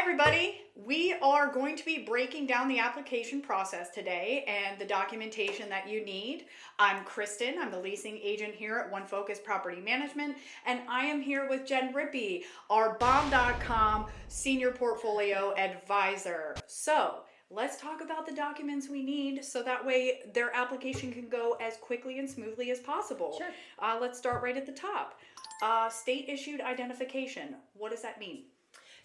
everybody. We are going to be breaking down the application process today and the documentation that you need. I'm Kristin. I'm the leasing agent here at One Focus Property Management, and I am here with Jen Rippey, our bomb.com senior portfolio advisor. So let's talk about the documents we need so that way their application can go as quickly and smoothly as possible. Sure. Let's start right at the top. State issued identification. What does that mean?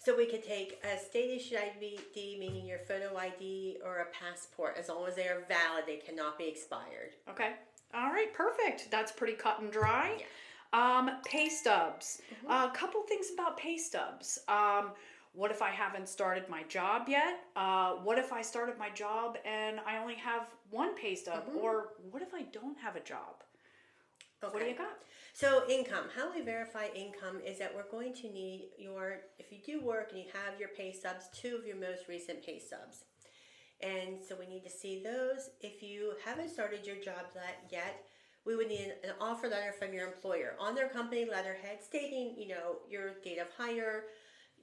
So we could take a state issued ID, meaning your photo ID or a passport. As long as they are valid, they cannot be expired. Okay. All right, perfect. That's pretty cut and dry. Yeah. Pay stubs. A couple things about pay stubs. What if I haven't started my job yet? What if I started my job and I only have one pay stub? Or what if I don't have a job? Okay. What do you got? So income, how we verify income is that we're going to need if you do work and you have your pay stubs, 2 of your most recent pay stubs. And so we need to see those. If you haven't started your job yet, we would need an offer letter from your employer on their company letterhead stating, your date of hire,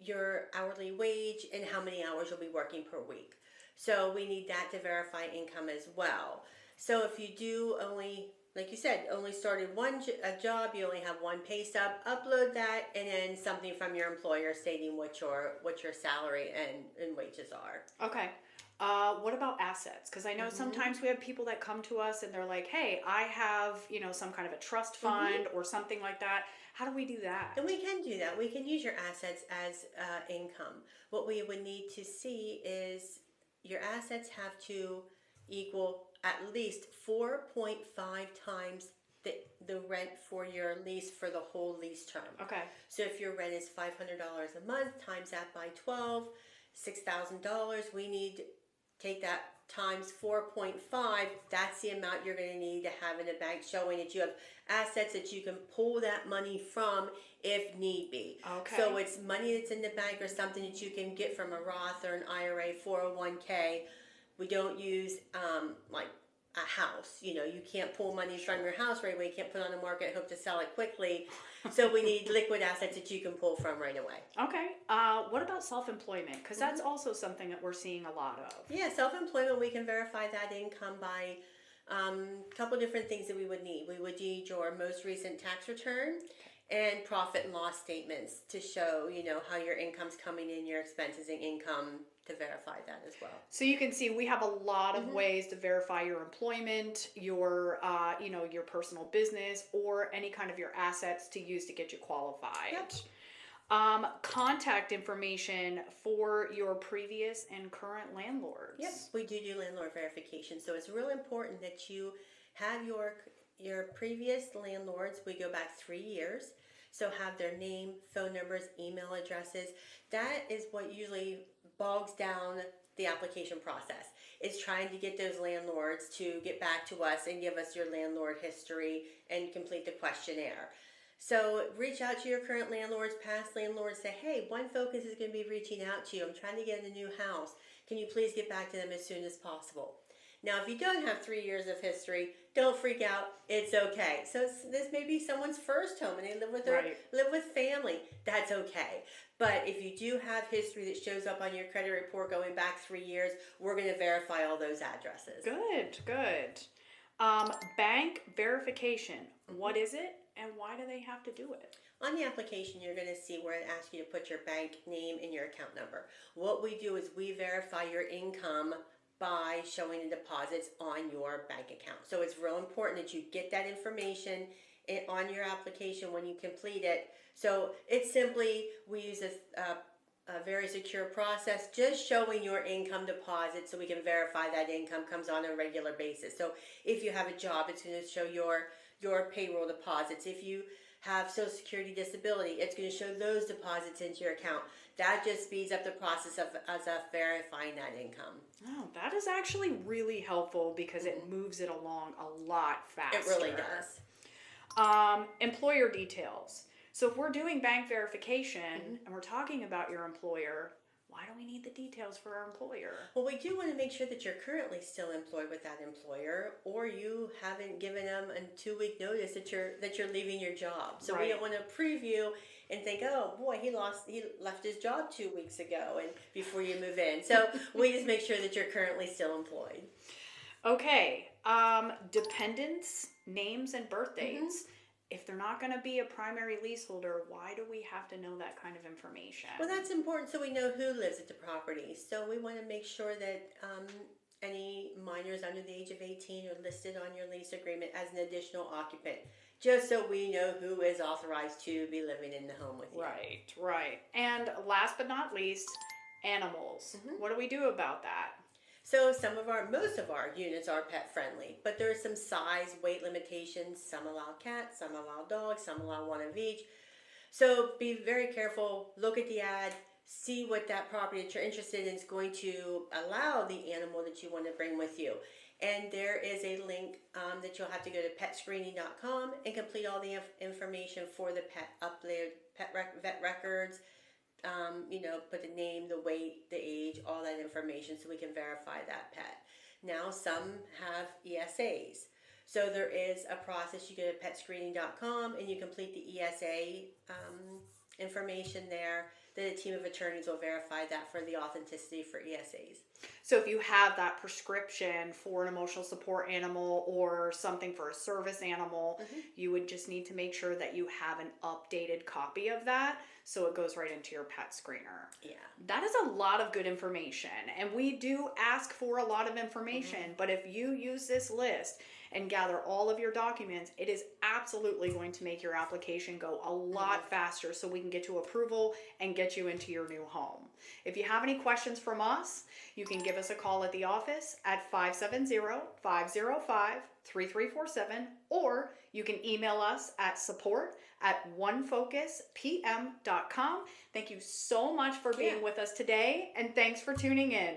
your hourly wage, and how many hours you'll be working per week. So we need that to verify income as well. So if you do only, like you said, only started a job, you only have one pay stub, upload that, and then something from your employer stating what your salary and wages are. Okay. What about assets? Because I know sometimes we have people that come to us and they're like, hey, I have, some kind of a trust fund or something like that. How do we do that? And we can do that. We can use your assets as income. What we would need to see is your assets have to equal at least 4.5 times the rent for your lease for the whole lease term. Okay. So if your rent is $500 a month, times that by 12, $6,000, we need to take that times 4.5. That's the amount you're going to need to have in the bank, showing that you have assets that you can pull that money from if need be. Okay. So it's money that's in the bank or something that you can get from a Roth or an IRA, 401k. We don't use like a house. You can't pull money from your house right away. You can't put it on the market and hope to sell it quickly. So we need liquid assets that you can pull from right away. Okay. What about self-employment? Because that's also something that we're seeing a lot of. Yeah, self-employment, we can verify that income by a couple different things that we would need. We would need your most recent tax return and profit and loss statements to show, how your income's coming in, your expenses and income, to verify that as well. So you can see we have a lot of ways to verify your employment, your your personal business, or any kind of your assets to use to get you qualified. Yep. Contact information for your previous and current landlords. Yep, we do landlord verification. So it's real important that you have your previous landlords. We go back 3 years. So have their name, phone numbers, email addresses. That is what usually bogs down the application process. It's trying to get those landlords to get back to us and give us your landlord history and complete the questionnaire. So reach out to your current landlords, past landlords, say, hey, One Focus is going to be reaching out to you. I'm trying to get in a new house. Can you please get back to them as soon as possible? Now, if you don't have 3 years of history, don't freak out. It's okay. So this may be someone's first home and they live with family. That's okay. But if you do have history that shows up on your credit report going back 3 years, we're going to verify all those addresses. Good. Bank verification. What is it and why do they have to do it? On the application, you're going to see where it asks you to put your bank name and your account number. What we do is we verify your income by showing the deposits on your bank account. So it's real important that you get that information on your application when you complete it. So it's simply, we use a very secure process, just showing your income deposit so we can verify that income comes on a regular basis. So if you have a job, it's going to show your payroll deposits. If you have Social Security disability, it's going to show those deposits into your account. That just speeds up the process of verifying that income. Oh, that is actually really helpful because it moves it along a lot faster. It really does. Employer details. So if we're doing bank verification and we're talking about your employer, why do we need the details for our employer? Well, we do want to make sure that you're currently still employed with that employer, or you haven't given them a 2-week notice that you're leaving your job. So we don't want to preview and think, oh boy, he left his job 2 weeks ago, and before you move in. So we just make sure that you're currently still employed. Okay, dependents, names, and birth Hmm. dates. If they're not going to be a primary leaseholder, why do we have to know that kind of information? Well, that's important so we know who lives at the property. So we want to make sure that any minors under the age of 18 are listed on your lease agreement as an additional occupant, just so we know who is authorized to be living in the home with you. Right, right. And last but not least, animals. Hmm. What do we do about that? So most of our units are pet friendly, but there are some size, weight limitations. Some allow cats, some allow dogs, some allow one of each. So be very careful, look at the ad, see what that property that you're interested in is going to allow the animal that you want to bring with you. And there is a link that you'll have to go to petscreening.com and complete all the information for the pet, upload vet records, put the name, the weight, the age, all that information so we can verify that pet. Now, some have ESAs. So there is a process. You go to petscreening.com and you complete the ESA information there. Then a team of attorneys will verify that for the authenticity for ESAs. So if you have that prescription for an emotional support animal or something for a service animal, you would just need to make sure that you have an updated copy of that so it goes right into your pet screener. Yeah. That is a lot of good information, and we do ask for a lot of information, but if you use this list and gather all of your documents, it is absolutely going to make your application go a lot faster so we can get to approval and get you into your new home. If you have any questions from us, you can give us a call at the office at 570-505-3347, or you can email us at support@onefocuspm.com. Thank you so much for being with us today, and thanks for tuning in.